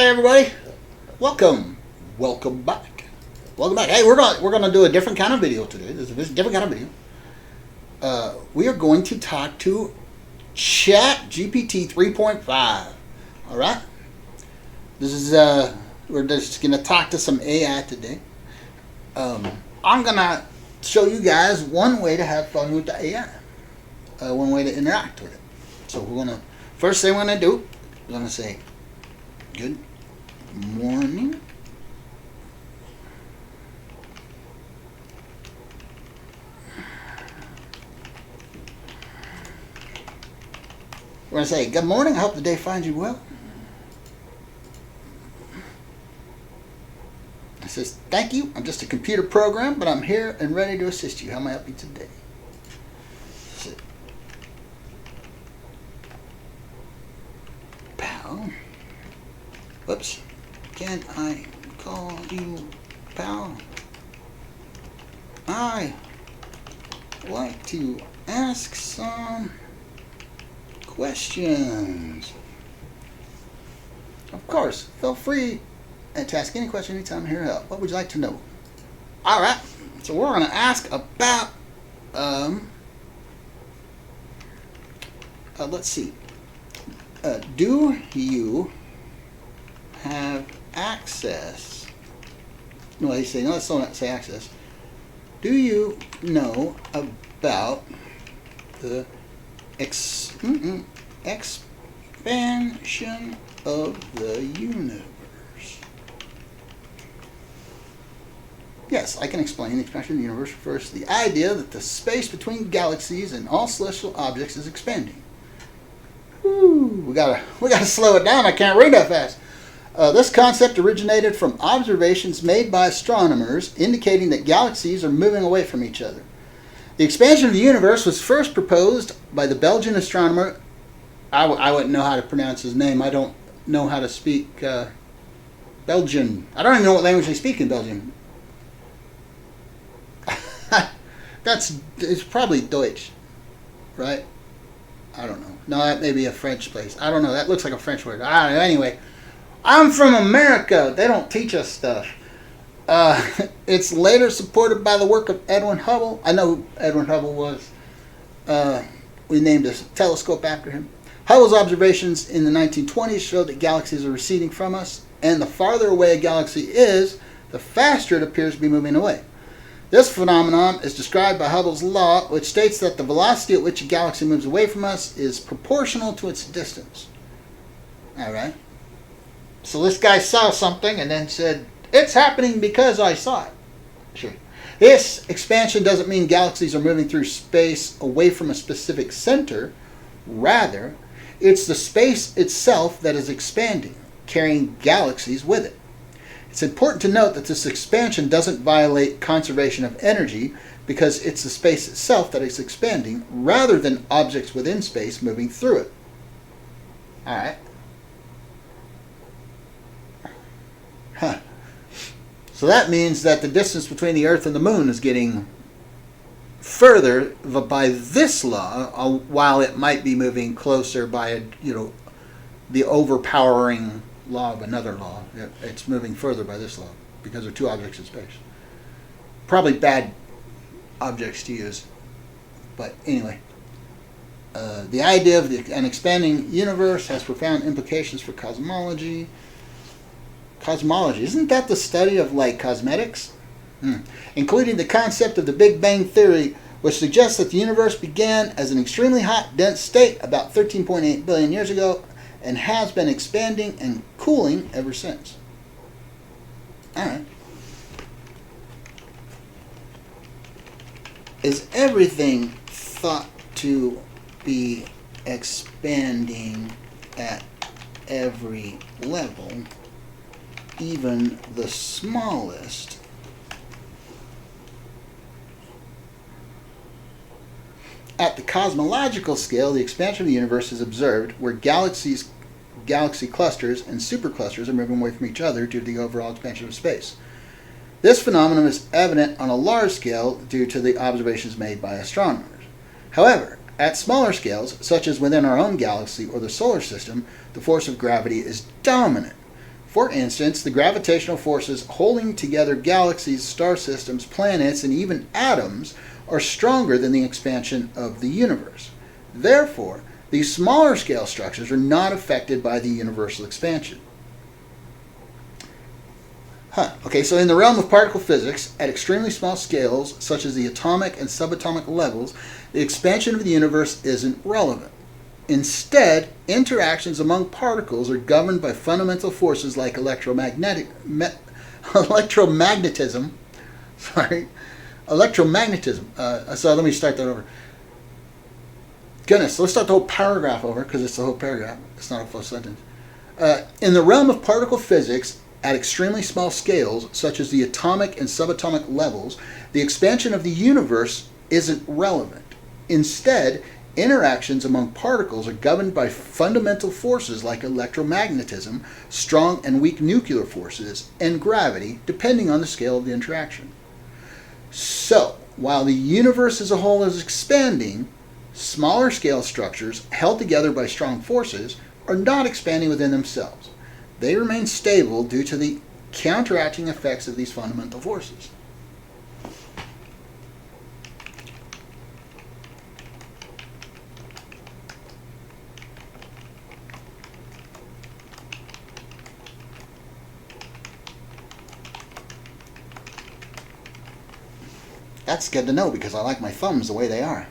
Hey everybody, welcome back. Hey, we're gonna do a different kind of video today. This is a different kind of video. We are going to talk to ChatGPT 3.5. All right. This is we're just gonna talk to some AI today. I'm gonna show you guys one way to have fun with the AI, one way to interact with it. So first thing we're gonna do, we're gonna say, good morning. We're going to say, good morning. I hope the day finds you well. It says, thank you. I'm just a computer program, but I'm here and ready to assist you. How may I help you today? Pal. Whoops. Can I call you pal? I like to ask some questions. Of course, feel free to ask any question anytime. I'm here to help. What would you like to know? All right. So we're going to ask about, let's see. Do you have access? No, let's not say access. Do you know about the expansion of the universe? Yes, I can explain. The expansion of the universe refers to the idea that the space between galaxies and all celestial objects is expanding. Whew, we gotta slow it down. I can't read that fast. This concept originated from observations made by astronomers indicating that galaxies are moving away from each other. The expansion of the universe was first proposed by the Belgian astronomer. I wouldn't know how to pronounce his name. I don't know how to speak Belgian. I don't even know what language they speak in Belgium. It's probably Deutsch, right? I don't know. No, that may be a French place. I don't know. That looks like a French word. Anyway, I'm from America. They don't teach us stuff. It's later supported by the work of Edwin Hubble. I know who Edwin Hubble was. We named a telescope after him. Hubble's observations in the 1920s showed that galaxies are receding from us, and the farther away a galaxy is, the faster it appears to be moving away. This phenomenon is described by Hubble's law, which states that the velocity at which a galaxy moves away from us is proportional to its distance. All right. So this guy saw something and then said, it's happening because I saw it. Sure. This expansion doesn't mean galaxies are moving through space away from a specific center. Rather, it's the space itself that is expanding, carrying galaxies with it. It's important to note that this expansion doesn't violate conservation of energy because it's the space itself that is expanding rather than objects within space moving through it. All right. Huh. So that means that the distance between the Earth and the Moon is getting further by this law, while it might be moving closer by the overpowering law of another law. It's moving further by this law because there are two objects in space. Probably bad objects to use, but anyway. The idea of an expanding universe has profound implications for cosmology. Cosmology, isn't that the study of like cosmetics? Including the concept of the Big Bang Theory, which suggests that the universe began as an extremely hot, dense state about 13.8 billion years ago and has been expanding and cooling ever since. All right. Is everything thought to be expanding at every level, even the smallest? At the cosmological scale, the expansion of the universe is observed where galaxy clusters and superclusters are moving away from each other due to the overall expansion of space. This phenomenon is evident on a large scale due to the observations made by astronomers. However, at smaller scales, such as within our own galaxy or the solar system, the force of gravity is dominant. For instance, the gravitational forces holding together galaxies, star systems, planets, and even atoms are stronger than the expansion of the universe. Therefore, these smaller scale structures are not affected by the universal expansion. Okay, so in the realm of particle physics, at extremely small scales, such as the atomic and subatomic levels, the expansion of the universe isn't relevant. Instead, interactions among particles are governed by fundamental forces like electromagnetism. Electromagnetism. So let me start that over. Goodness, let's start the whole paragraph over because it's the whole paragraph. It's not a full sentence. In the realm of particle physics, at extremely small scales, such as the atomic and subatomic levels, the expansion of the universe isn't relevant. Instead, interactions among particles are governed by fundamental forces like electromagnetism, strong and weak nuclear forces, and gravity, depending on the scale of the interaction. So, while the universe as a whole is expanding, smaller scale structures held together by strong forces are not expanding within themselves. They remain stable due to the counteracting effects of these fundamental forces. That's good to know because I like my thumbs the way they are.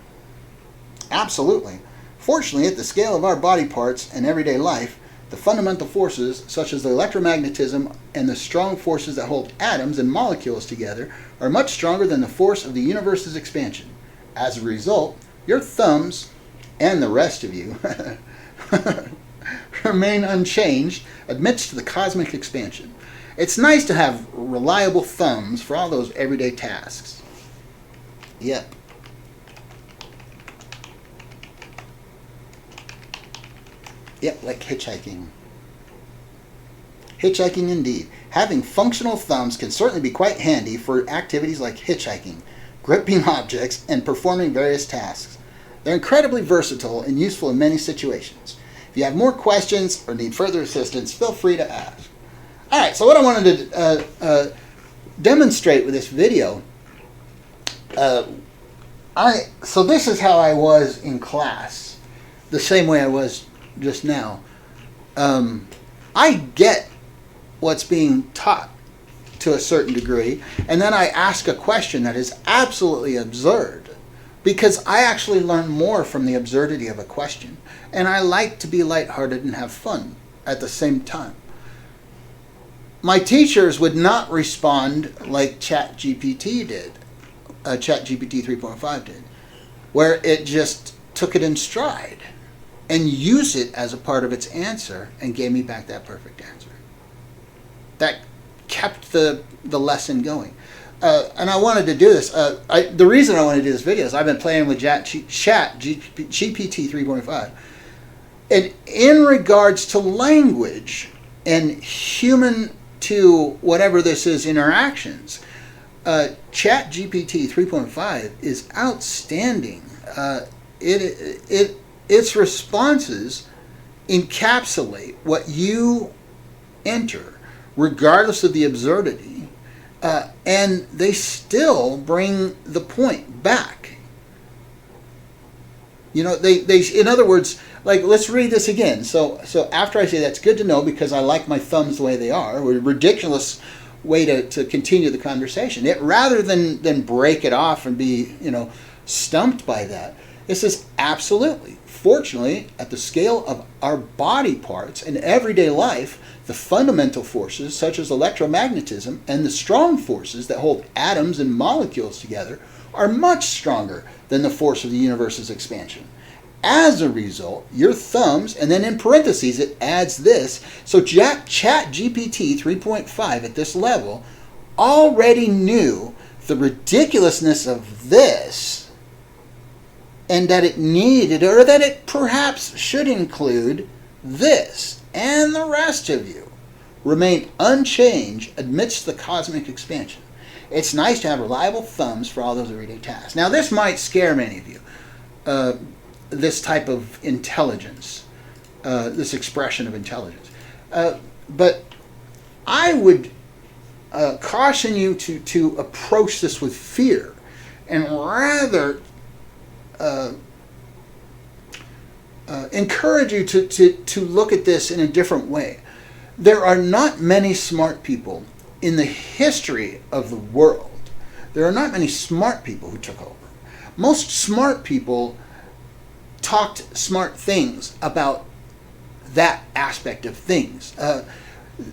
Absolutely. Fortunately, at the scale of our body parts and everyday life, the fundamental forces, such as the electromagnetism and the strong forces that hold atoms and molecules together, are much stronger than the force of the universe's expansion. As a result, your thumbs, and the rest of you, remain unchanged amidst the cosmic expansion. It's nice to have reliable thumbs for all those everyday tasks. Yep. Yep, like hitchhiking. Hitchhiking indeed. Having functional thumbs can certainly be quite handy for activities like hitchhiking, gripping objects, and performing various tasks. They're incredibly versatile and useful in many situations. If you have more questions or need further assistance, feel free to ask. Alright, so what I wanted to demonstrate with this video, so this is how I was in class, the same way I was just now. I get what's being taught to a certain degree, and then I ask a question that is absolutely absurd because I actually learn more from the absurdity of a question, and I like to be lighthearted and have fun at the same time. My teachers would not respond like ChatGPT did, ChatGPT 3.5 did, where it just took it in stride and used it as a part of its answer and gave me back that perfect answer. That kept the lesson going. And I wanted to do this. The reason I wanted to do this video is I've been playing with ChatGPT 3.5. And in regards to language and human to whatever this is interactions, ChatGPT 3.5 is outstanding. Its responses encapsulate what you enter, regardless of the absurdity, and they still bring the point back. You know, they in other words, like, let's read this again. So after I say that's good to know because I like my thumbs the way they are, a ridiculous way to continue the conversation. It rather than break it off and be, stumped by that, it says absolutely. Fortunately, at the scale of our body parts in everyday life, the fundamental forces such as electromagnetism and the strong forces that hold atoms and molecules together are much stronger than the force of the universe's expansion. As a result, your thumbs, and then in parentheses it adds this, so ChatGPT 3.5 at this level already knew the ridiculousness of this, and that it needed, or that it perhaps should include this, and the rest of you remain unchanged amidst the cosmic expansion. It's nice to have reliable thumbs for all those everyday tasks. Now, this might scare many of you, this type of intelligence, this expression of intelligence. But I would caution you to approach this with fear, and rather encourage you to look at this in a different way. There are not many smart people in the history of the world. There are not many smart people who took over. Most smart people talked smart things about that aspect of things.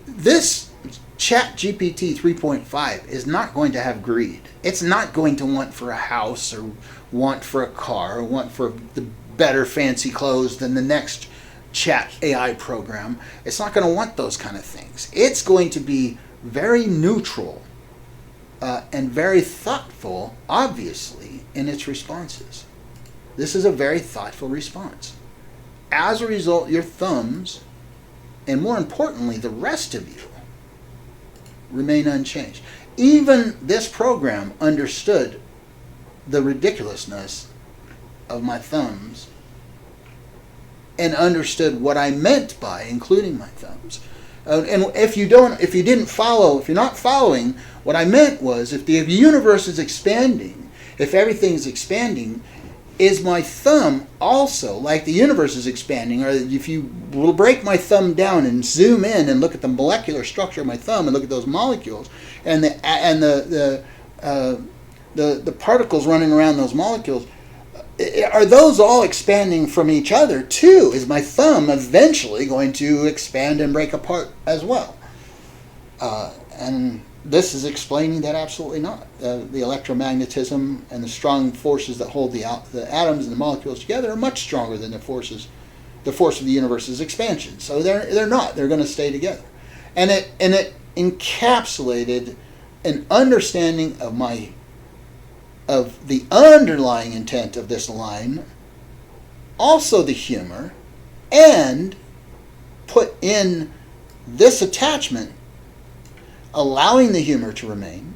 This ChatGPT 3.5 is not going to have greed. It's not going to want for a house or want for a car or want for the better fancy clothes than the next chat AI program. It's not going to want those kind of things. It's going to be very neutral and very thoughtful, obviously, in its responses. This is a very thoughtful response. As a result, your thumbs, and more importantly, the rest of you, remain unchanged. Even this program understood the ridiculousness of my thumbs and understood what I meant by including my thumbs. And if you're not following, what I meant was, if the universe is expanding, if everything's expanding, is my thumb also, like the universe is expanding, or if you will break my thumb down and zoom in and look at the molecular structure of my thumb and look at those molecules and the particles running around those molecules, are those all expanding from each other too? Is my thumb eventually going to expand and break apart as well? And this is explaining that absolutely not. The electromagnetism and the strong forces that hold the atoms and the molecules together are much stronger than the force of the universe's expansion. So they're not. They're going to stay together. And it encapsulated an understanding of the underlying intent of this line, also the humor, and put in this attachment, allowing the humor to remain,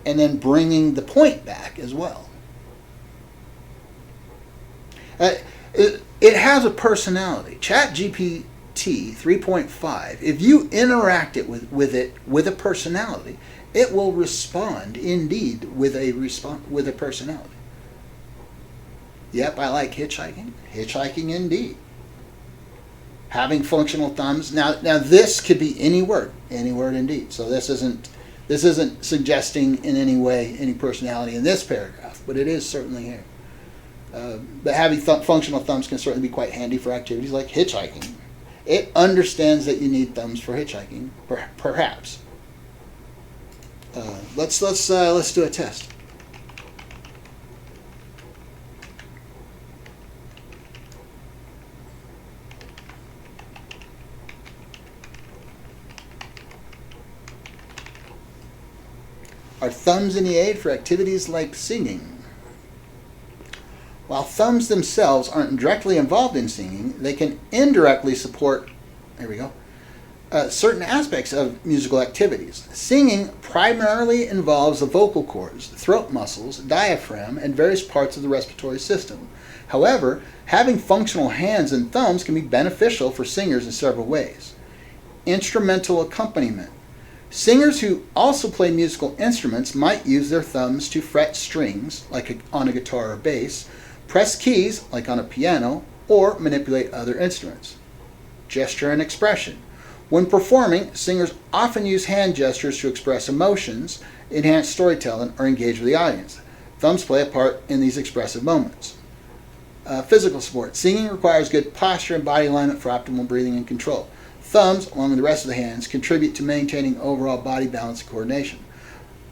and then bringing the point back as well. It has a personality. ChatGPT 3.5, if you interact with it with a personality, it will respond indeed with a personality. Yep, I like hitchhiking. Hitchhiking indeed. Having functional thumbs. Now this could be any word indeed. So this isn't suggesting in any way any personality in this paragraph, but it is certainly here. But having functional thumbs can certainly be quite handy for activities like hitchhiking. It understands that you need thumbs for hitchhiking, perhaps. Let's do a test. Are thumbs any aid for activities like singing? While thumbs themselves aren't directly involved in singing, they can indirectly support, certain aspects of musical activities. Singing primarily involves the vocal cords, throat muscles, diaphragm, and various parts of the respiratory system. However, having functional hands and thumbs can be beneficial for singers in several ways. Instrumental accompaniment. Singers who also play musical instruments might use their thumbs to fret strings, like on a guitar or bass, press keys, like on a piano, or manipulate other instruments. Gesture and expression. When performing, singers often use hand gestures to express emotions, enhance storytelling, or engage with the audience. Thumbs play a part in these expressive moments. Physical support. Singing requires good posture and body alignment for optimal breathing and control. Thumbs, along with the rest of the hands, contribute to maintaining overall body balance and coordination.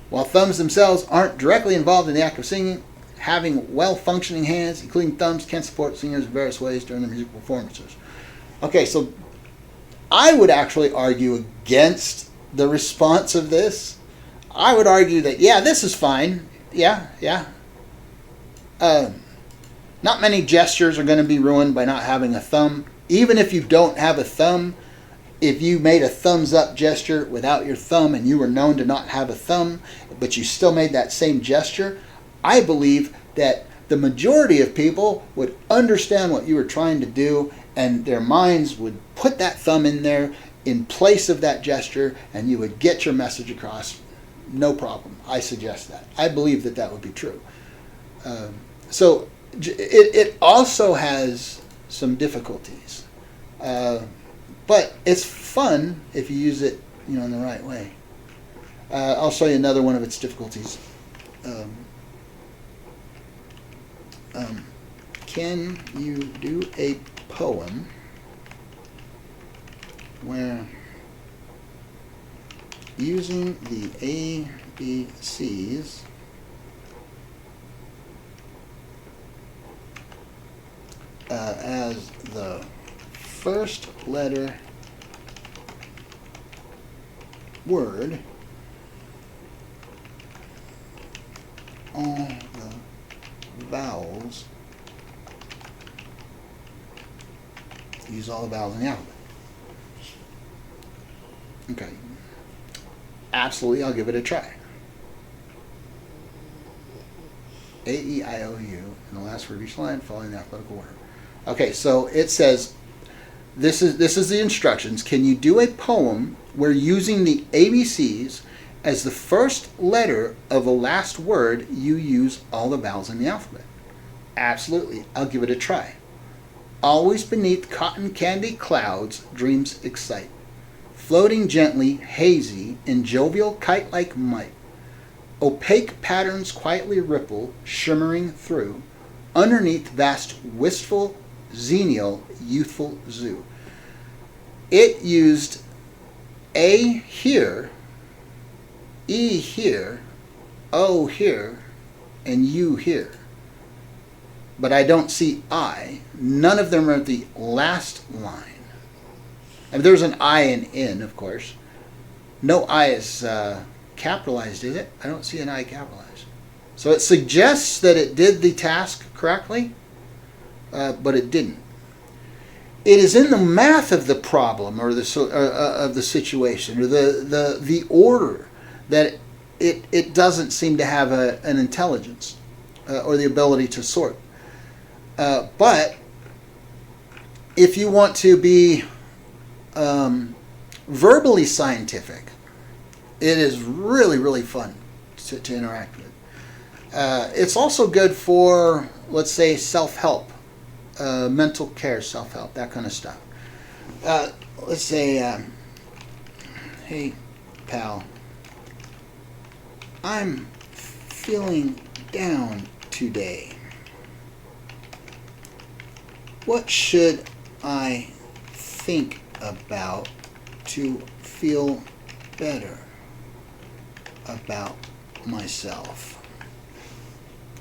While thumbs themselves aren't directly involved in the act of singing, having well-functioning hands, including thumbs, can support singers in various ways during their musical performances. Okay, so I would actually argue against the response of this. I would argue that, this is fine. Yeah. Not many gestures are going to be ruined by not having a thumb. Even if you don't have a thumb, if you made a thumbs up gesture without your thumb and you were known to not have a thumb, but you still made that same gesture, I believe that the majority of people would understand what you were trying to do, and their minds would put that thumb in there in place of that gesture, and you would get your message across. No problem. I suggest that. I believe that that would be true. So it also has some difficulties, but it's fun if you use it, in the right way. I'll show you another one of its difficulties. Can you do a poem where using the ABCs as the first letter word, all the vowels, use all the vowels in the alphabet. Okay. Absolutely, I'll give it a try. A-E-I-O-U, and the last word of each line following the alphabetical order. Okay, so it says, this is the instructions. Can you do a poem where using the ABCs as the first letter of the last word, you use all the vowels in the alphabet? Absolutely, I'll give it a try. Always beneath cotton candy clouds, dreams excite. Floating gently, hazy, in jovial kite-like might. Opaque patterns quietly ripple, shimmering through, underneath vast, wistful, xenial, youthful zoo. It used A here, E here, O here, and U here. But I don't see I. None of them are at the last line. And there's an I and in, of course. No I is capitalized, is it? I don't see an I capitalized. So it suggests that it did the task correctly, but it didn't. It is in the math of the problem or of the situation or the order that it doesn't seem to have an intelligence or the ability to sort. But if you want to be verbally scientific, it is really, really fun to interact with. It's also good for, let's say, self-help, mental care, self-help, that kind of stuff. Let's say, hey, pal, I'm feeling down today. What should I think about to feel better about myself?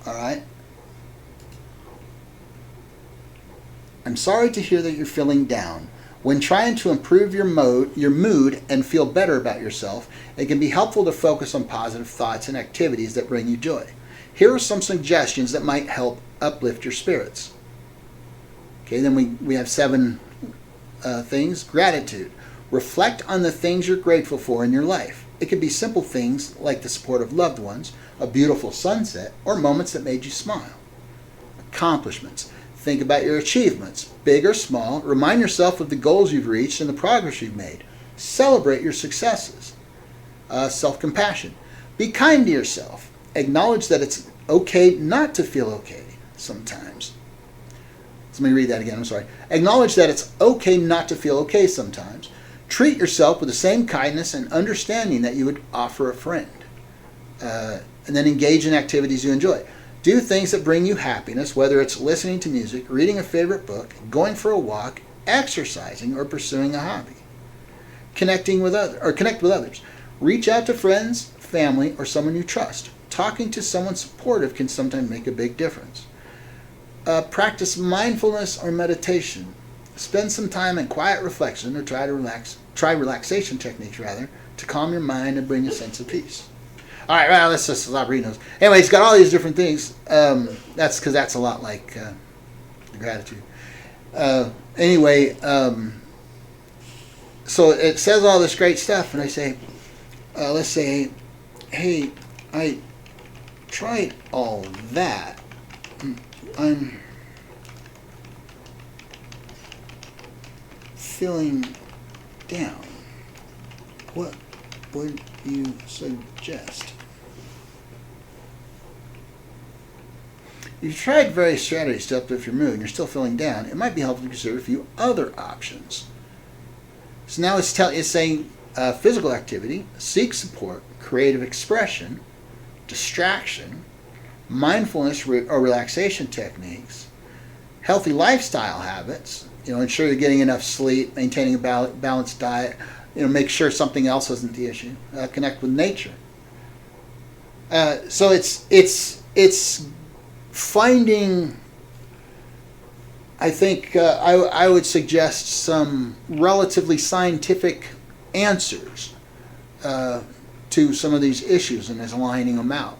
All right? I'm sorry to hear that you're feeling down. When trying to improve your mood and feel better about yourself, it can be helpful to focus on positive thoughts and activities that bring you joy. Here are some suggestions that might help uplift your spirits. Okay, then we have 7 things. Gratitude. Reflect on the things you're grateful for in your life. It could be simple things like the support of loved ones, a beautiful sunset, or moments that made you smile. Accomplishments. Think about your achievements, big or small. Remind yourself of the goals you've reached and the progress you've made. Celebrate your successes. Self-compassion. Be kind to yourself. Acknowledge that it's okay not to feel okay sometimes. Let me read that again, I'm sorry. Acknowledge that it's okay not to feel okay sometimes. Treat yourself with the same kindness and understanding that you would offer a friend. And then engage in activities you enjoy. Do things that bring you happiness, whether it's listening to music, reading a favorite book, going for a walk, exercising, or pursuing a hobby. Connect with others. Reach out to friends, family, or someone you trust. Talking to someone supportive can sometimes make a big difference. Practice mindfulness or meditation. Spend some time in quiet reflection or try relaxation techniques to calm your mind and bring a sense of peace. All right, well, let's just stop reading those. Anyway, it's got all these different things. That's because that's a lot like gratitude. Anyway, so it says all this great stuff, and I say, let's say, hey, I tried all that. I'm feeling down. What would you suggest? If you've tried various strategies to uplift your mood and you're still feeling down, it might be helpful to consider a few other options. So now it's saying physical activity, seek support, creative expression, distraction, mindfulness or relaxation techniques, healthy lifestyle habits, ensure you're getting enough sleep, maintaining a balanced diet, make sure something else isn't the issue, connect with nature. So it's finding, I think I would suggest some relatively scientific answers to some of these issues and is aligning them out.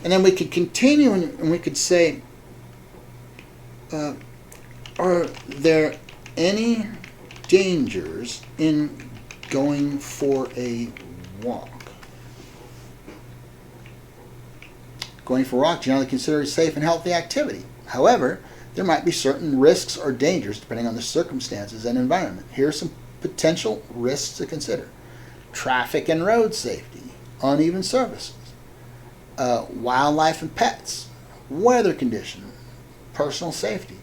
And then we could continue and we could say, are there any dangers in going for a walk? Going for a walk generally considered a safe and healthy activity. However, there might be certain risks or dangers depending on the circumstances and environment. Here are some potential risks to consider. Traffic and road safety, uneven surfaces, wildlife and pets, weather conditions, personal safety.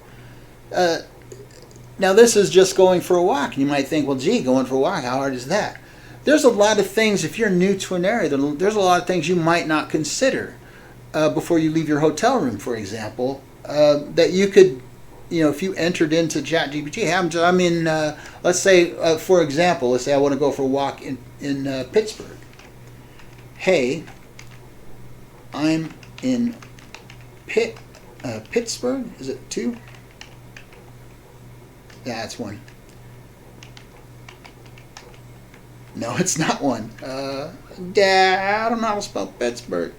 Now this is just going for a walk. You might think, well, gee, going for a walk, how hard is that? There's a lot of things, if you're new to an area, there's a lot of things you might not consider before you leave your hotel room, for example, that you could, if you entered into ChatGPT, I'm in, let's say, for example, let's say I want to go for a walk in Pittsburgh. Hey, I'm in Pittsburgh. Is it 2? Yeah, it's 1. No, it's not 1. Dad, I don't know how to spell Pittsburgh.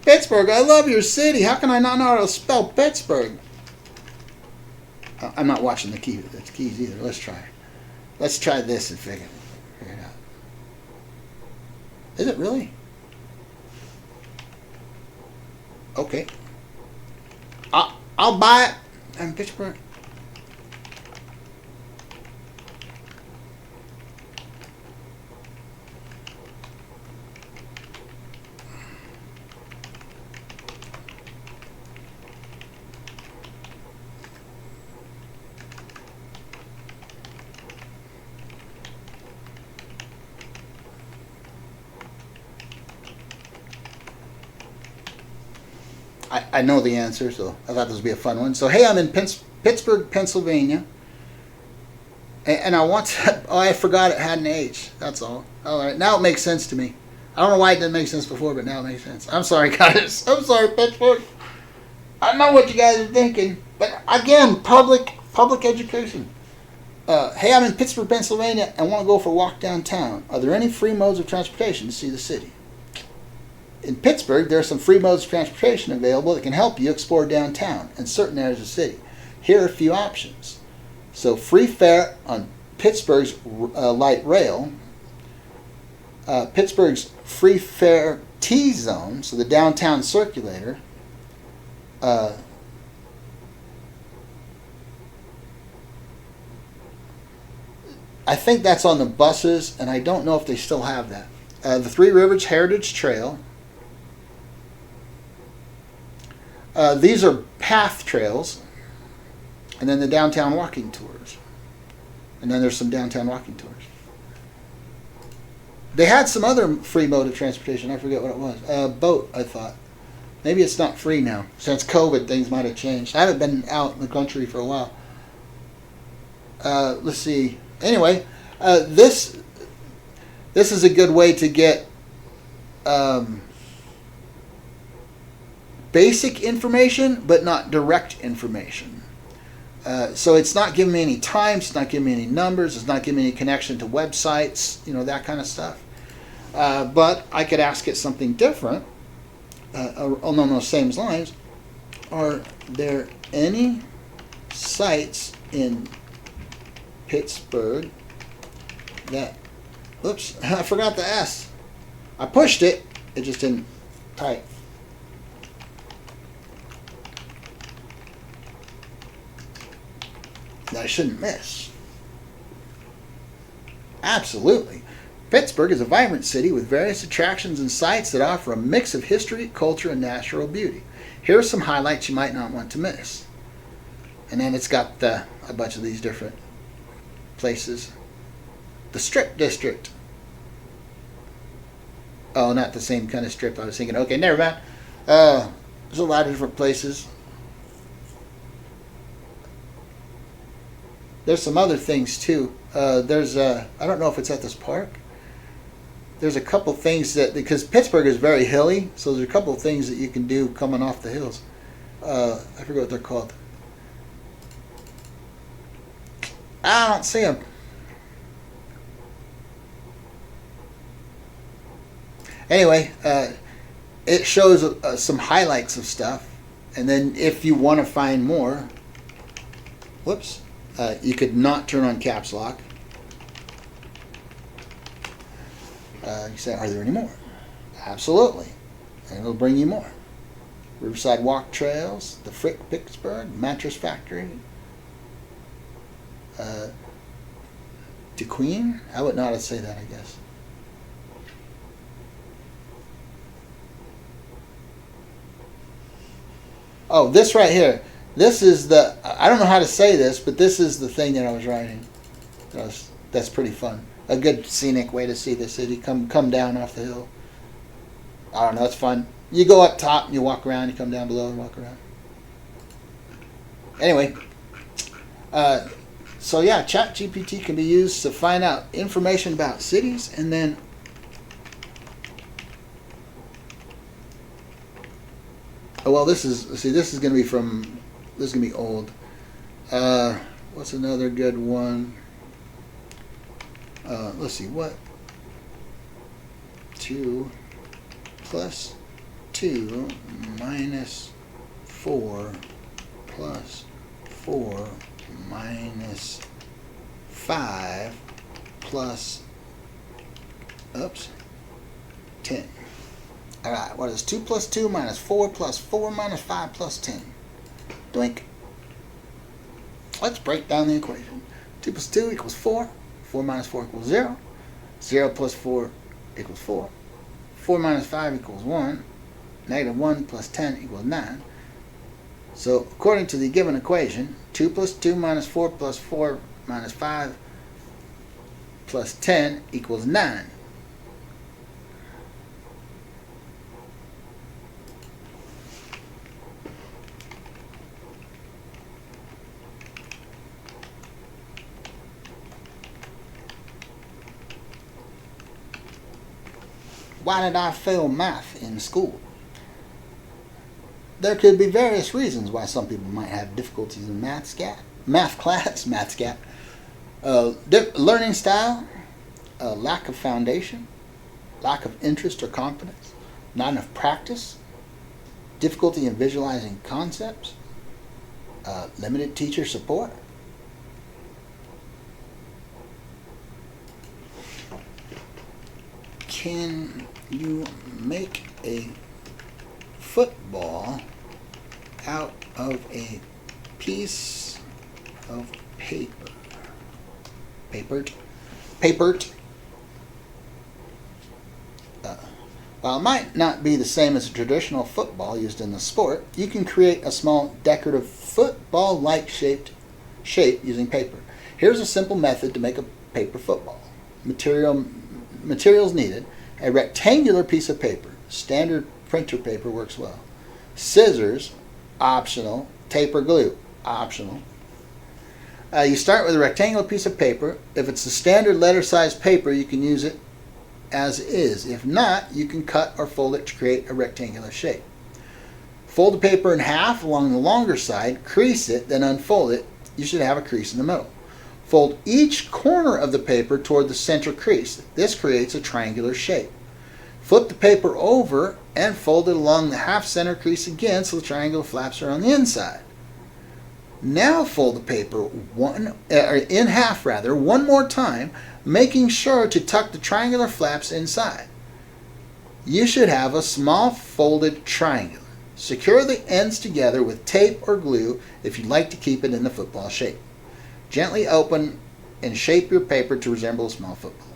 Pittsburgh, I love your city. How can I not know how to spell Pittsburgh? I'm not watching the keys either. Let's try. Let's try this and figure it out. Is it really? Okay. I'll buy it. I'm Pittsburgh. I know the answer, so I thought this would be a fun one. So, hey, I'm in Pittsburgh, Pennsylvania, and I want to, I forgot it had an H. That's all. All right, now it makes sense to me. I don't know why it didn't make sense before, but now it makes sense. I'm sorry, guys. I'm sorry, Pittsburgh. I know what you guys are thinking, but again, public education. Hey, I'm in Pittsburgh, Pennsylvania, and want to go for a walk downtown. Are there any free modes of transportation to see the city? In Pittsburgh, there are some free modes of transportation available that can help you explore downtown and certain areas of the city. Here are a few options. So, free fare on Pittsburgh's light rail, Pittsburgh's free fare T-zone, so the downtown circulator, I think that's on the buses, and I don't know if they still have that. The Three Rivers Heritage Trail. These are path trails, and then the downtown walking tours. And then there's some downtown walking tours. They had some other free mode of transportation. I forget what it was. Boat, I thought. Maybe it's not free now. Since COVID, things might have changed. I haven't been out in the country for a while. Let's see. Anyway, this is a good way to get basic information, but not direct information. So it's not giving me any times, it's not giving me any numbers, it's not giving me any connection to websites, that kind of stuff. But I could ask it something different along those same lines. Are there any sites in Pittsburgh that, oops, I forgot the S. I pushed it, it just didn't type. That I shouldn't miss. Absolutely. Pittsburgh is a vibrant city with various attractions and sites that offer a mix of history, culture, and natural beauty. Here are some highlights you might not want to miss. And then it's got a bunch of these different places. The Strip District. Oh, not the same kind of strip I was thinking. Okay, never mind. There's a lot of different places. There's some other things too. I don't know if it's at this park. There's a couple things because Pittsburgh is very hilly, so there's a couple of things that you can do coming off the hills. I forget what they're called. I don't see them. Anyway, it shows some highlights of stuff, and then if you want to find more, you could not turn on caps lock. You say, are there any more? Absolutely, and it'll bring you more. Riverside Walk Trails, the Frick Pittsburgh Mattress Factory, DeQueen. I wouldn't know how to say that, I guess. Oh, this right here. This is I don't know how to say this, but this is the thing that I was writing. That's pretty fun. A good scenic way to see the city. Come down off the hill. I don't know, it's fun. You go up top and you walk around, you come down below and walk around. Anyway, so yeah, ChatGPT can be used to find out information about cities, and then this is going to be old. What's another good one? Let's see, what? 2 plus 2 minus 4 plus 4 minus 5 plus 10. Alright, what is 2 plus 2 minus 4 plus 4 minus 5 plus 10? Doink. Let's break down the equation. 2 plus 2 equals 4. 4 minus 4 equals 0. 0 plus 4 equals 4. 4 minus 5 equals 1. Negative 1 plus 10 equals 9. So, according to the given equation, 2 plus 2 minus 4 plus 4 minus 5 plus 10 equals 9. Why did I fail math in school? There could be various reasons why some people might have difficulties in math class, learning style, lack of foundation, lack of interest or confidence, not enough practice, difficulty in visualizing concepts, limited teacher support. Can you make a football out of a piece of paper? Papered? While it might not be the same as a traditional football used in the sport, you can create a small decorative football-like shape using paper. Here's a simple method to make a paper football. Materials needed: a rectangular piece of paper. Standard printer paper works well. Scissors, optional. Tape or glue, optional. You start with a rectangular piece of paper. If it's a standard letter size paper, you can use it as is. If not, you can cut or fold it to create a rectangular shape. Fold the paper in half along the longer side, crease it, then unfold it. You should have a crease in the middle. Fold each corner of the paper toward the center crease. This creates a triangular shape. Flip the paper over and fold it along the half-center crease again so the triangular flaps are on the inside. Now fold the paper in half one more time, making sure to tuck the triangular flaps inside. You should have a small folded triangle. Secure the ends together with tape or glue if you'd like to keep it in the football shape. Gently open and shape your paper to resemble a small football.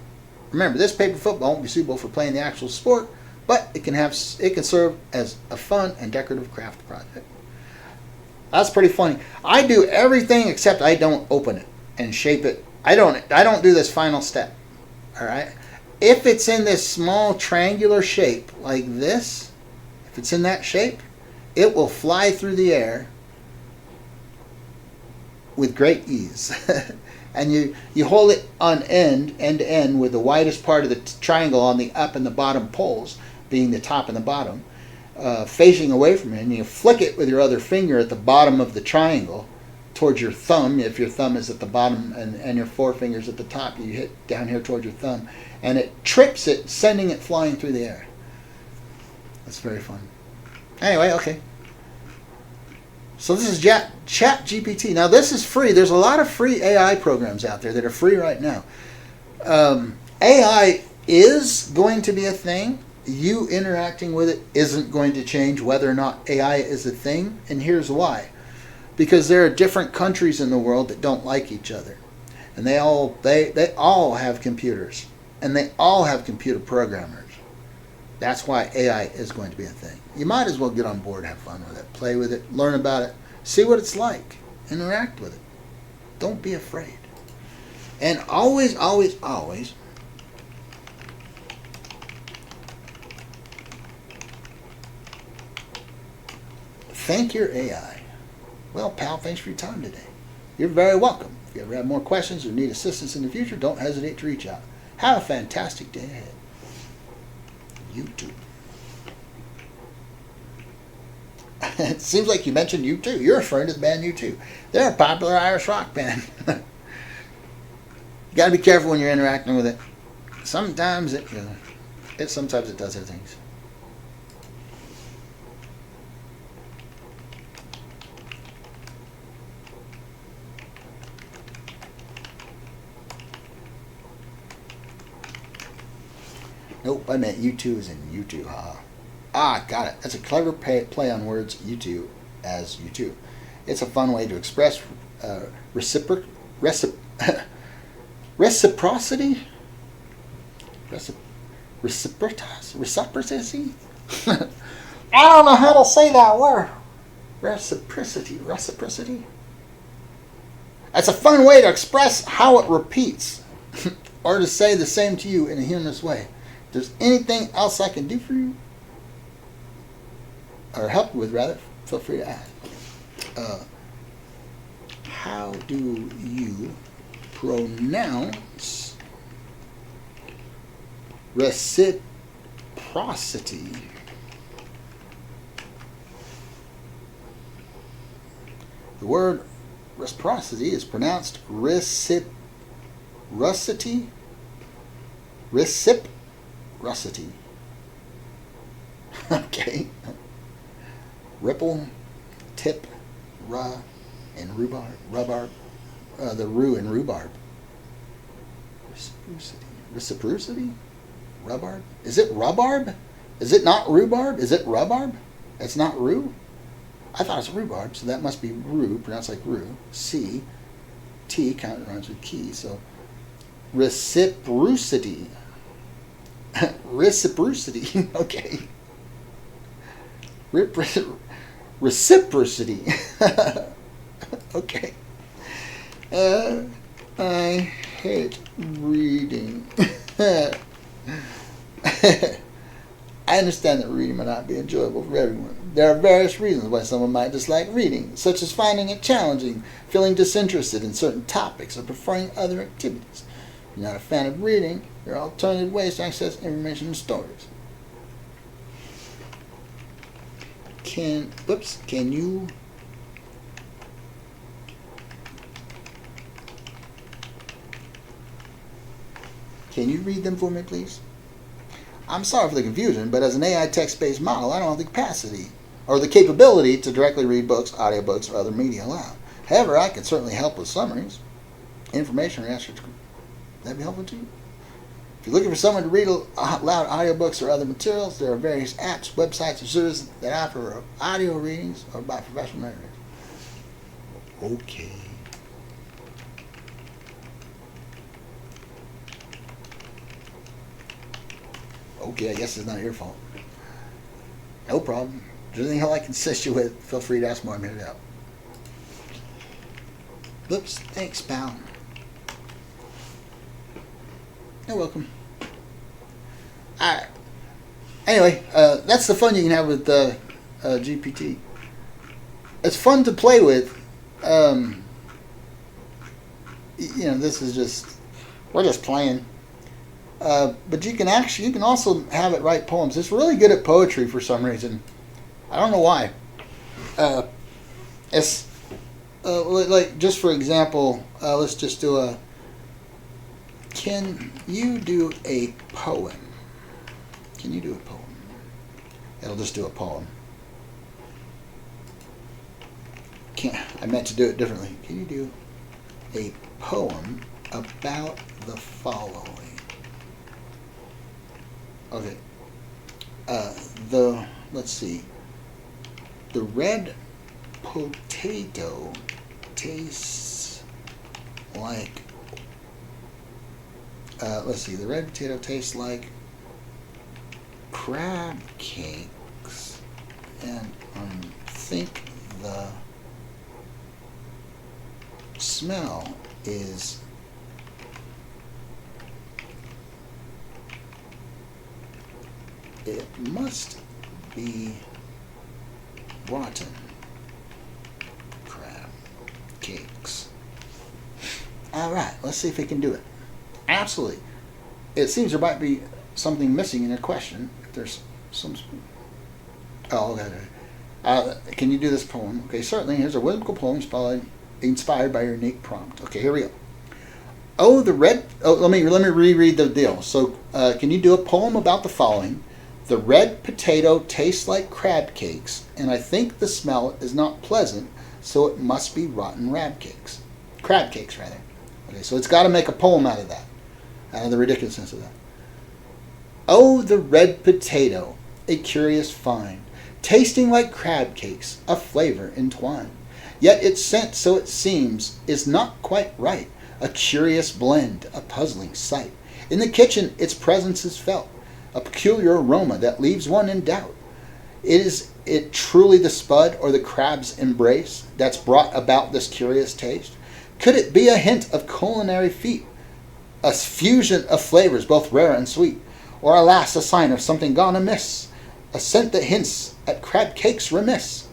Remember, this paper football won't be suitable for playing the actual sport, but it can serve as a fun and decorative craft project. That's pretty funny. I do everything except I don't open it and shape it. I don't do this final step. All right? If it's in this small triangular shape like this, if it's in that shape, it will fly through the air with great ease. And you hold it on end to end, with the widest part of the triangle on the up and the bottom poles, being the top and the bottom, facing away from it, and you flick it with your other finger at the bottom of the triangle towards your thumb. If your thumb is at the bottom and your forefinger's at the top, you hit down here towards your thumb, and it trips it, sending it flying through the air. That's very fun. Anyway, okay. So this is ChatGPT. Now this is free. There's a lot of free AI programs out there that are free right now. AI is going to be a thing. You interacting with it isn't going to change whether or not AI is a thing, and here's why. Because there are different countries in the world that don't like each other, and they all have computers, and they all have computer programmers. That's why AI is going to be a thing. You might as well get on board, have fun with it, play with it, learn about it, see what it's like, interact with it. Don't be afraid. And always, always, always thank your AI. Well, pal, thanks for your time today. You're very welcome. If you ever have more questions or need assistance in the future, don't hesitate to reach out. Have a fantastic day ahead. U2. It seems like you mentioned U2. You're referring to the band U2. They're a popular Irish rock band. You got to be careful when you're interacting with it. Sometimes it does other things. Nope, I meant U2 as in U2, haha. Ah, got it. That's a clever play on words, U2 as U2. It's a fun way to express reciprocity? Reciprocity? I don't know how to say that word. Reciprocity? That's a fun way to express how it repeats, or to say the same to you in a humorous way. If there's anything else I can do for you, or help you with rather, feel free to ask. How do you pronounce reciprocity? The word reciprocity is pronounced reciprocity. Okay. Ripple, tip, and rhubarb. The rue and rhubarb. Reciprocity? Rhubarb? Is it rhubarb? Is it not rhubarb? Is it rhubarb? It's not rue? I thought it's rhubarb, so that must be rue, pronounced like rue. C, T, kind of rhymes with key, so reciprocity. Reciprocity, okay. Reciprocity. Okay. I hate reading. I understand that reading might not be enjoyable for everyone. There are various reasons why someone might dislike reading, such as finding it challenging, feeling disinterested in certain topics, or preferring other activities. If you're not a fan of reading, there are alternative ways to access information and stories. Can you read them for me, please? I'm sorry for the confusion, but as an AI text-based model, I don't have the capacity or the capability to directly read books, audiobooks, or other media aloud. However, I can certainly help with summaries, information, or answers. That'd be helpful to you. If you're looking for someone to read aloud audiobooks or other materials, there are various apps, websites, or services that offer audio readings or by professional narrators. Okay. Okay, I guess it's not your fault. No problem. If there's anything I can assist you with, feel free to ask more. I'm here to help. Oops, thanks, pal. You're welcome. Alright. Anyway, that's the fun you can have with GPT. It's fun to play with. This is just, we're just playing. But you can also have it write poems. It's really good at poetry for some reason. I don't know why. It's like, just for example, let's just do a. Can you do a poem? Can you do a poem? It'll just do a poem. I meant to do it differently. Can you do a poem about the following? Okay. Let's see. The red potato tastes like. Let's see. The red potato tastes like crab cakes, and I think the smell is it must be rotten crab cakes. All right, let's see if we can do it. Absolutely. It seems there might be something missing in your question. If there's some. Oh, okay. Can you do this poem? Okay, certainly. Here's a whimsical poem inspired by your unique prompt. Okay, here we go. Let me reread the deal. So, can you do a poem about the following? The red potato tastes like crab cakes, and I think the smell is not pleasant, so it must be rotten crab cakes. Crab cakes, rather. Okay, so it's got to make a poem out of that, out of the ridiculousness of that. Oh, the red potato, a curious find, tasting like crab cakes, a flavor entwined. Yet its scent, so it seems, is not quite right, a curious blend, a puzzling sight. In the kitchen, its presence is felt, a peculiar aroma that leaves one in doubt. Is it truly the spud or the crab's embrace that's brought about this curious taste? Could it be a hint of culinary feat, a fusion of flavors both rare and sweet, or alas, a sign of something gone amiss, a scent that hints at crab cakes remiss?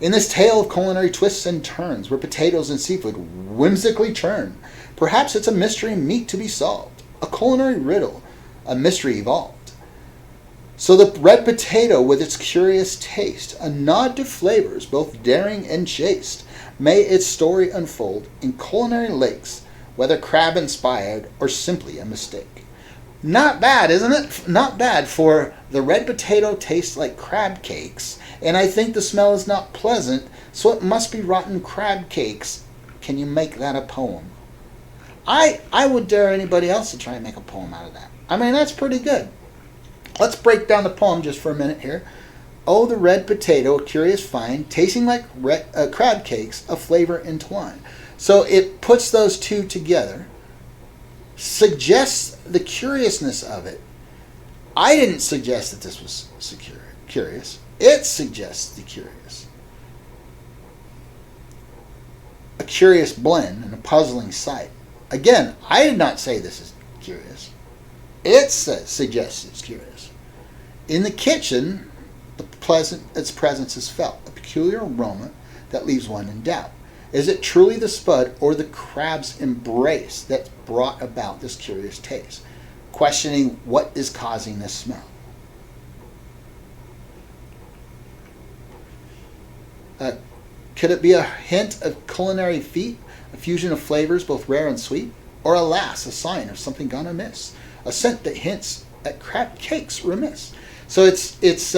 In this tale of culinary twists and turns, where potatoes and seafood whimsically churn, perhaps it's a mystery meat to be solved, a culinary riddle, a mystery evolved. So the red potato with its curious taste, a nod to flavors both daring and chaste, may its story unfold in culinary lakes, whether crab inspired or simply a mistake. Not bad, isn't it? Not bad for the red potato tastes like crab cakes, and I think the smell is not pleasant, so it must be rotten crab cakes. Can you make that a poem? I would dare anybody else to try and make a poem out of that. I mean, that's pretty good. Let's break down the poem just for a minute here. Oh, the red potato, a curious find, tasting like crab cakes, a flavor entwined. So it puts those two together, suggests the curiousness of it. I didn't suggest that this was curious. It suggests the curious. A curious blend and a puzzling sight. Again, I did not say this is curious. It suggests it's curious. In the kitchen, its presence is felt, a peculiar aroma that leaves one in doubt. Is it truly the spud or the crab's embrace that brought about this curious taste? Questioning what is causing this smell. Could it be a hint of culinary feat, a fusion of flavors both rare and sweet? Or alas, a sign of something gone amiss, a scent that hints at crab cakes remiss? So it's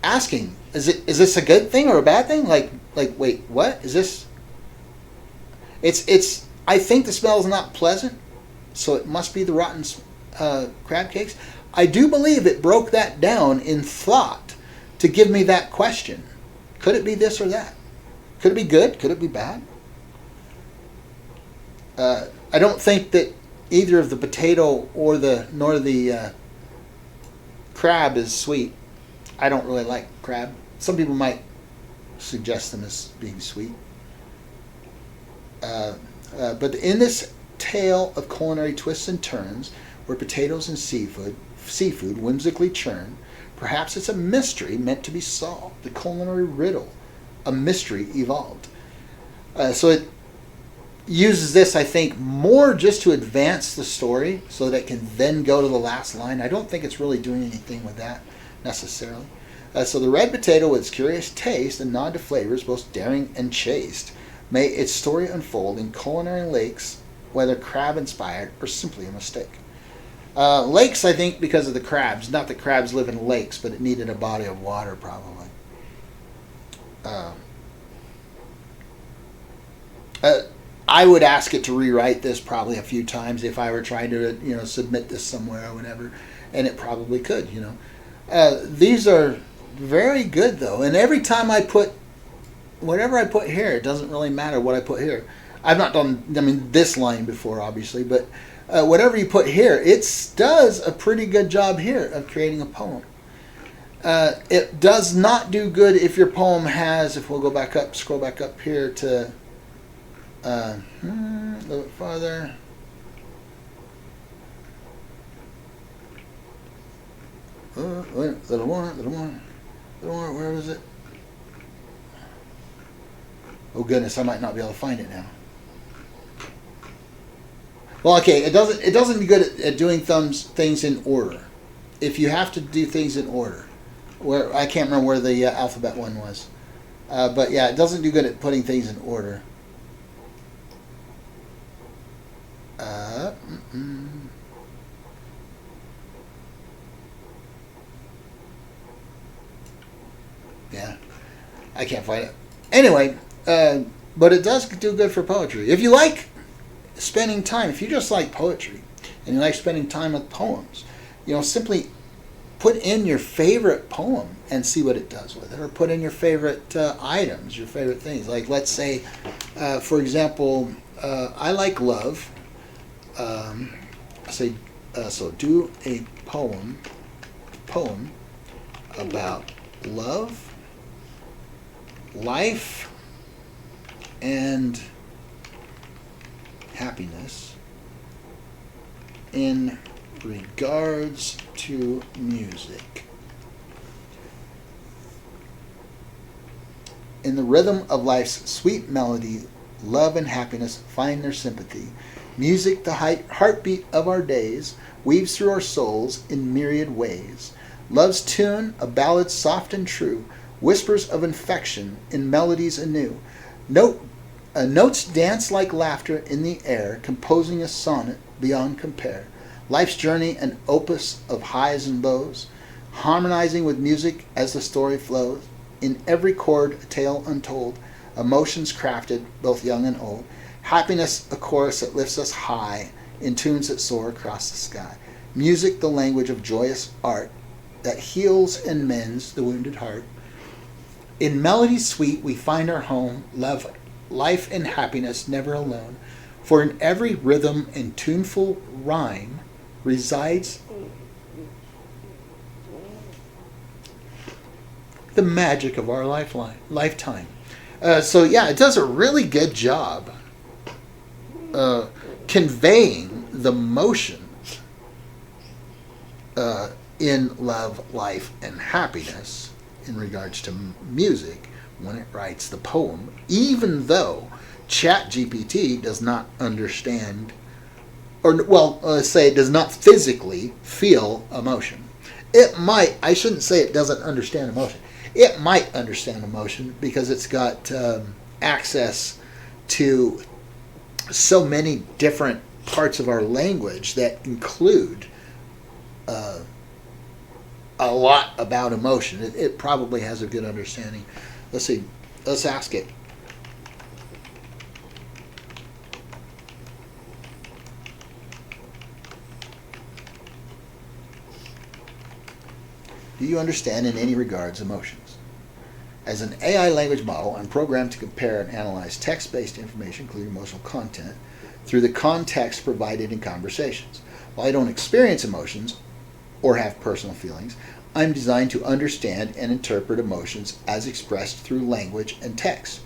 asking, is this a good thing or a bad thing? Like wait, what is this? It's I think the smell is not pleasant, so it must be the rotten crab cakes. I do believe it broke that down in thought to give me that question. Could it be this or that? Could it be good? Could it be bad? I don't think that either of the potato or the crab is sweet. I don't really like crab. Some people might suggest them as being sweet. But in this tale of culinary twists and turns, where potatoes and seafood whimsically churn, perhaps it's a mystery meant to be solved. The culinary riddle, a mystery evolved. So it uses this, I think, more just to advance the story so that it can then go to the last line. I don't think it's really doing anything with that necessarily. So the red potato with its curious taste and nod to flavors both daring and chaste may its story unfold in culinary lakes, whether crab inspired or simply a mistake. Lakes, I think, because of the crabs. Not that crabs live in lakes, but it needed a body of water probably. I would ask it to rewrite this probably a few times if I were trying to, submit this somewhere or whatever, and it probably could, These are very good, though, and every time I put whatever I put here, it doesn't really matter what I put here. I've not done, this line before, obviously, but whatever you put here, it does a pretty good job here of creating a poem. It does not do good if your poem has, if we'll scroll back up here to a little bit farther. Little more, where was it? Oh goodness, I might not be able to find it now. Well, okay, it doesn't do good at doing things in order. If you have to do things in order, where I can't remember where the alphabet one was, but yeah, it doesn't do good at putting things in order. Yeah, I can't find it. Anyway, but it does do good for poetry. If you like spending time, if you just like poetry and you like spending time with poems, simply put in your favorite poem and see what it does with it, or put in your favorite items, your favorite things. Like, let's say, for example, I like love. So do a poem about love, life, and happiness in regards to music. In the rhythm of life's sweet melody, love and happiness find their sympathy. Music, the heartbeat of our days, weaves through our souls in myriad ways. Love's tune, a ballad soft and true, whispers of infection in melodies anew. Notes dance like laughter in the air, composing a sonnet beyond compare. Life's journey, an opus of highs and lows, harmonizing with music as the story flows. In every chord, a tale untold, emotions crafted, both young and old. Happiness, a chorus that lifts us high, in tunes that soar across the sky. Music, the language of joyous art, that heals and mends the wounded heart. In melody sweet we find our home, love, life and happiness never alone. For in every rhythm and tuneful rhyme resides the magic of our lifetime. So yeah, it does a really good job conveying the motion in love, life, and happiness in regards to music when it writes the poem, even though ChatGPT does not understand, or let's say it does not physically feel emotion. It might, I shouldn't say it doesn't understand emotion. It might understand emotion because it's got access to so many different parts of our language that include a lot about emotion. It probably has a good understanding. Let's see. Let's ask it. Do you understand in any regards emotions? As an AI language model, I'm programmed to compare and analyze text-based information, including emotional content, through the context provided in conversations. While I don't experience emotions or have personal feelings, I'm designed to understand and interpret emotions as expressed through language and text.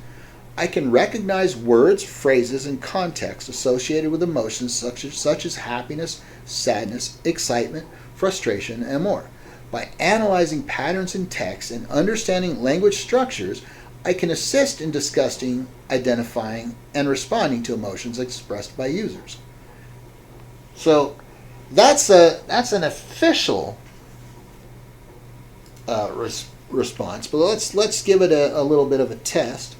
I can recognize words, phrases, and context associated with emotions such as happiness, sadness, excitement, frustration, and more. By analyzing patterns in text and understanding language structures, I can assist in discussing, identifying, and responding to emotions expressed by users. So that's an official response, but let's give it a little bit of a test.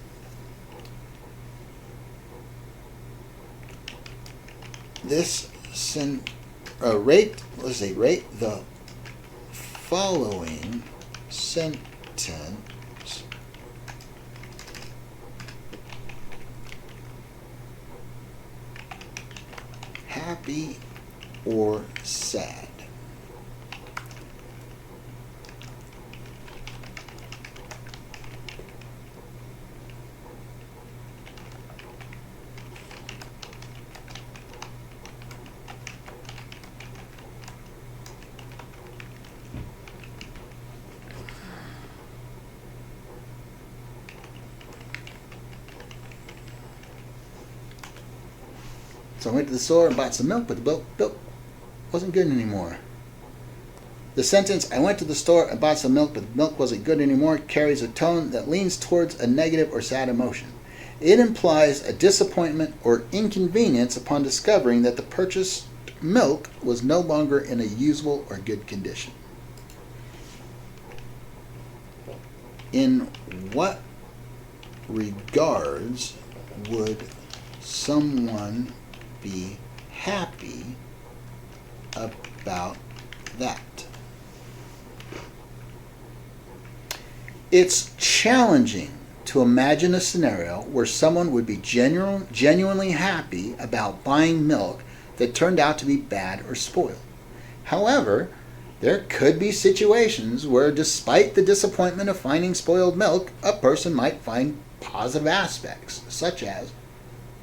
Rate the following sentence happy or sad. So I went to the store and bought some milk, but the milk wasn't good anymore. The sentence, I went to the store and bought some milk, but the milk wasn't good anymore, carries a tone that leans towards a negative or sad emotion. It implies a disappointment or inconvenience upon discovering that the purchased milk was no longer in a usable or good condition. In what regards would someone be happy about that? It's challenging to imagine a scenario where someone would be genuinely happy about buying milk that turned out to be bad or spoiled. However, there could be situations where, despite the disappointment of finding spoiled milk, a person might find positive aspects, such as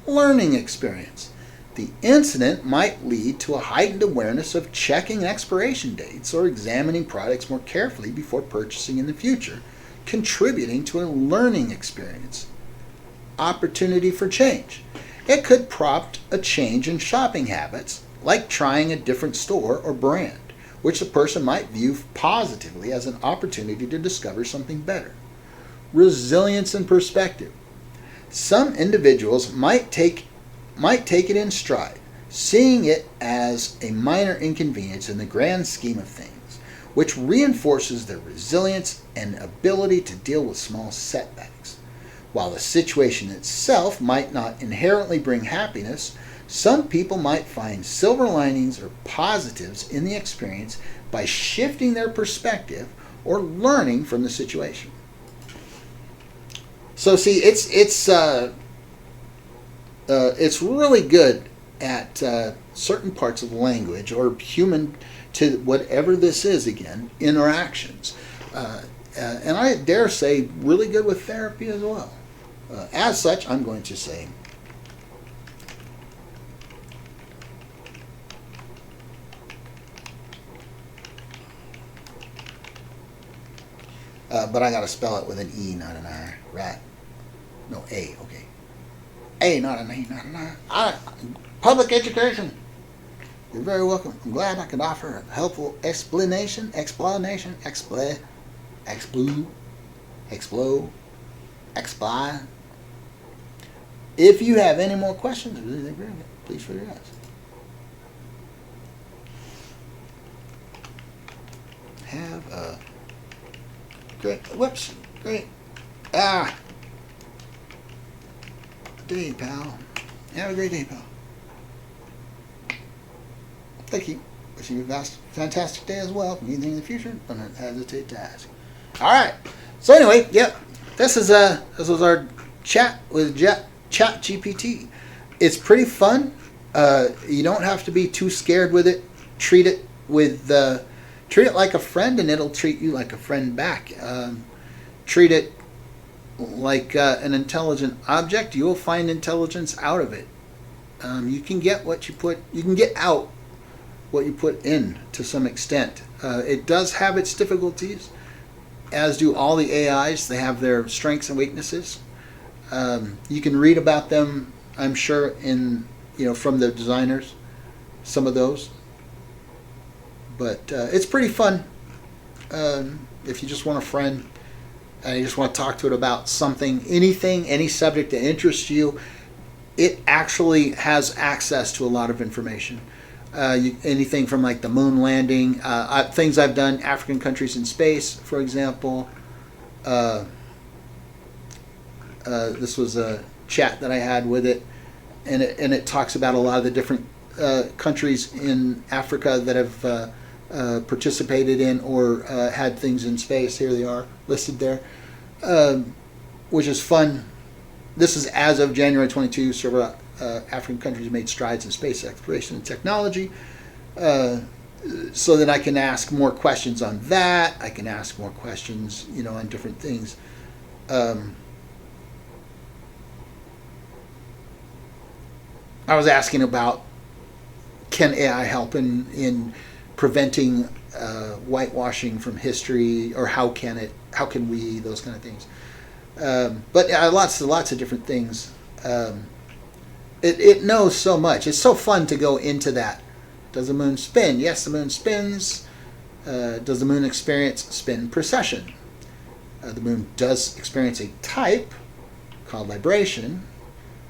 learning experience. The incident might lead to a heightened awareness of checking expiration dates or examining products more carefully before purchasing in the future, contributing to a learning experience. Opportunity for change. It could prompt a change in shopping habits, like trying a different store or brand, which the person might view positively as an opportunity to discover something better. Resilience and perspective. Some individuals might take it in stride, seeing it as a minor inconvenience in the grand scheme of things, which reinforces their resilience and ability to deal with small setbacks. While the situation itself might not inherently bring happiness, some people might find silver linings or positives in the experience by shifting their perspective or learning from the situation. So see, it's really good at certain parts of language or human, to whatever this is again, interactions. And I dare say really good with therapy as well. As such, I'm going to say but I got to spell it with an E, not an I, right? No, A, okay. A, not an E, not an I. Public education. You're very welcome. I'm glad I could offer a helpful explanation, explain. If you have any more questions, please feel free to ask. Have a great day, pal. Have a great day, pal. Thank you. Wishing you a fantastic day as well. Anything in the future, don't hesitate to ask. All right. So anyway, yep. This was our chat with ChatGPT. It's pretty fun. You don't have to be too scared with it. Treat it like a friend, and it'll treat you like a friend back. Treat it like an intelligent object. You will find intelligence out of it. You can get what you put. You can get out what you put in to some extent. It does have its difficulties, as do all the AIs. They have their strengths and weaknesses. You can read about them, I'm sure, in from the designers, some of those. But it's pretty fun if you just want a friend and you just want to talk to it about something, anything, any subject that interests you. It actually has access to a lot of information. Anything from like the moon landing, things I've done, African countries in space, for example. This was a chat that I had with it, and it talks about a lot of the different countries in Africa that have participated in or had things in space. Here they are listed there, which is fun. This is as of January 22. Several African countries made strides in space exploration and technology. So that I can ask more questions on that. I can ask more questions, on different things. I was asking about, can AI help in preventing whitewashing from history, or how can we, those kind of things. But lots of different things. It knows so much. It's so fun to go into that. Does the moon spin? Yes, the moon spins. Does the moon experience spin precession? The moon does experience a type called libration,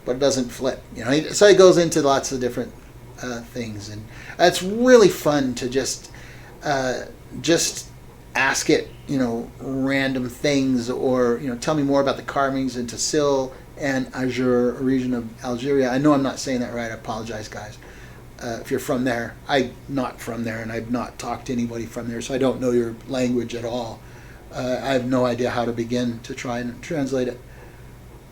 but it doesn't flip. So it goes into lots of different things, and it's really fun to just ask it, random things, or tell me more about the carvings in Tasil and Azur, a region of Algeria. I know I'm not saying that right. I apologize, guys. If you're from there, I'm not from there, and I've not talked to anybody from there, so I don't know your language at all. I have no idea how to begin to try and translate it.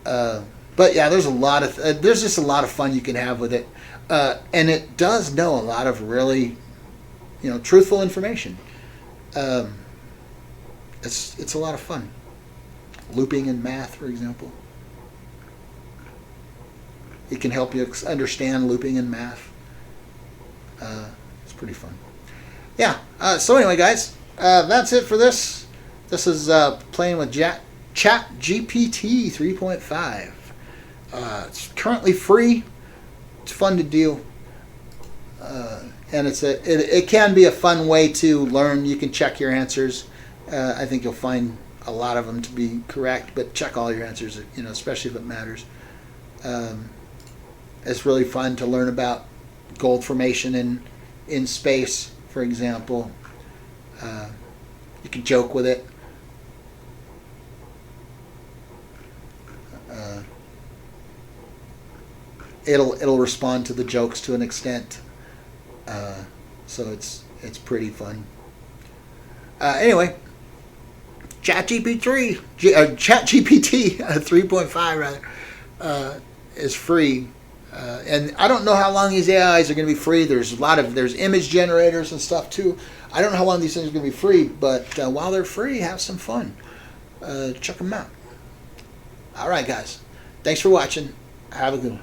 But yeah, there's just a lot of fun you can have with it, and it does know a lot of really, truthful information. It's a lot of fun. Looping in math, for example. It can help you understand looping in math. It's pretty fun. Yeah. So anyway, guys, that's it for this. This is playing with ChatGPT 3.5. It's currently free. It's fun to do, and it can be a fun way to learn. You can check your answers. I think you'll find a lot of them to be correct, but check all your answers. Especially if it matters. It's really fun to learn about gold formation in space, for example. You can joke with it. It'll respond to the jokes to an extent, so it's pretty fun. Anyway, ChatGPT 3.5 rather is free. And I don't know how long these AIs are going to be free. There's image generators and stuff too. I don't know how long these things are going to be free, but while they're free, have some fun. Check them out. All right, guys. Thanks for watching. Have a good one.